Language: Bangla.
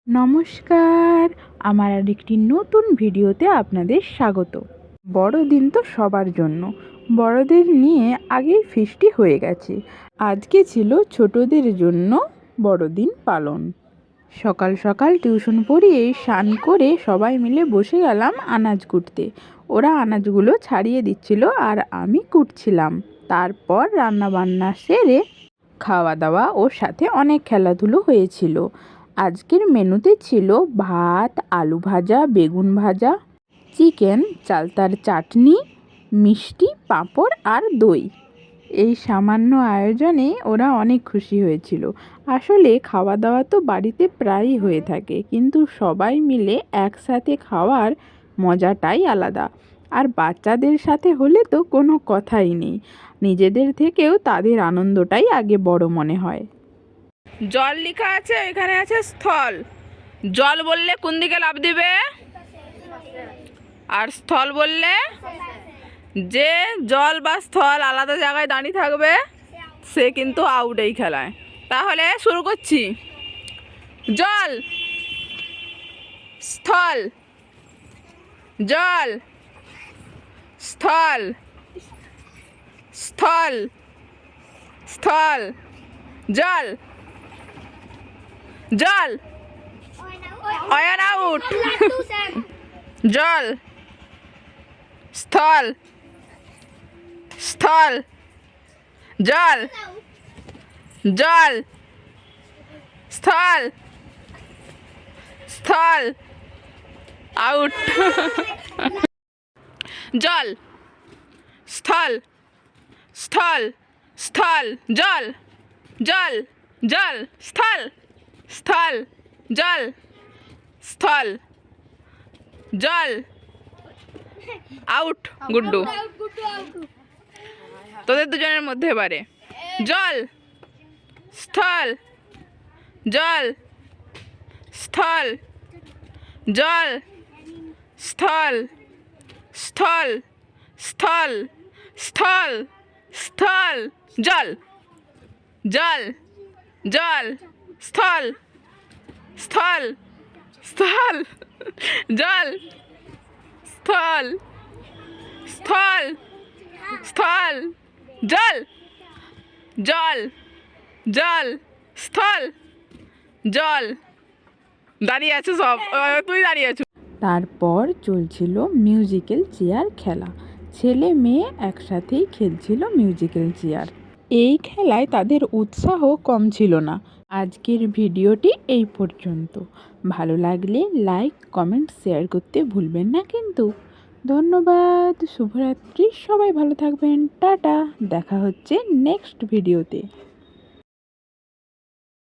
নমস্কার, আমার আরেকটি নতুন ভিডিওতে আপনাদের স্বাগত। বড়দিন তো সবার জন্য, বড়দের নিয়ে আগেই ফিস্টি হয়ে গেছে। আজকে ছিল ছোটদের জন্য বড়দিন পালন। সকাল সকাল টিউশন পড়িয়ে স্নান করে সবাই মিলে বসে গেলাম আনাজ কুটতে। ওরা আনাজগুলো ছাড়িয়ে দিচ্ছিল আর আমি কুটছিলাম। তারপর রান্না বান্না সেরে খাওয়া দাওয়া ওর সাথে অনেক খেলাধুলো হয়েছিল। আজকের মেনুতে ছিল ভাত, আলু ভাজা, বেগুন ভাজা, চিকেন, চালতার চাটনি, মিষ্টি, পাঁপড় আর দই। এই সামান্য আয়োজনে ওরা অনেক খুশি হয়েছিল। আসলে খাওয়া দাওয়া তো বাড়িতে প্রায়ই হয়ে থাকে, কিন্তু সবাই মিলে একসাথে খাওয়ার মজাটাই আলাদা। আর বাচ্চাদের সাথে হলে তো কোনো কথাই নেই, নিজেদের থেকেও তাদের আনন্দটাই আগে বড় মনে হয়। জল লেখা আছে, এখানে আছে স্থল। জল বললে কোন দিকে লাফ দিবে? আর স্থল বললে যে জল বা স্থল আলাদা জায়গায় দাঁড়িয়ে থাকবে সে কিন্তু আউট এই খেলায়। তাহলে শুরু করছি। জল, স্থল, জল, স্থল, স্থল, স্থল, জল, জল, অয়ন আউট। জল, স্থল, স্থল, জল, জল, স্থল, স্থল, আউট। জল, স্থল, স্থল, স্থল, জল, জল, জল, স্থল, স্থল, জল, স্থল, জল, আউট। গুড্ডু, তোদের দুজনের মধ্যে এবারে জল, স্থল, জল, স্থল, জল, স্থল, স্থল, স্থল, স্থল, স্থল, জল, জল, জল, স্থল, স্থল, স্থল, জল, স্থল, স্থল, স্থল, জল, জল, জল, স্থল, জল। দাঁড়িয়ে আছো সব, তুই দাঁড়িয়ে আছো। তারপর চলছিল মিউজিক্যাল চেয়ার খেলা। ছেলে মেয়ে একসাথেই খেলছিল মিউজিক্যাল চেয়ার। এই খেলায় তাদের উৎসাহ কম ছিল না। আজকের ভিডিওটি এই পর্যন্ত। ভালো লাগলে লাইক, কমেন্ট, শেয়ার করতে ভুলবেন না কিন্তু। ধন্যবাদ, শুভরাত্রি, সবাই ভালো থাকবেন, টাটা। দেখা হচ্ছে নেক্সট ভিডিওতে।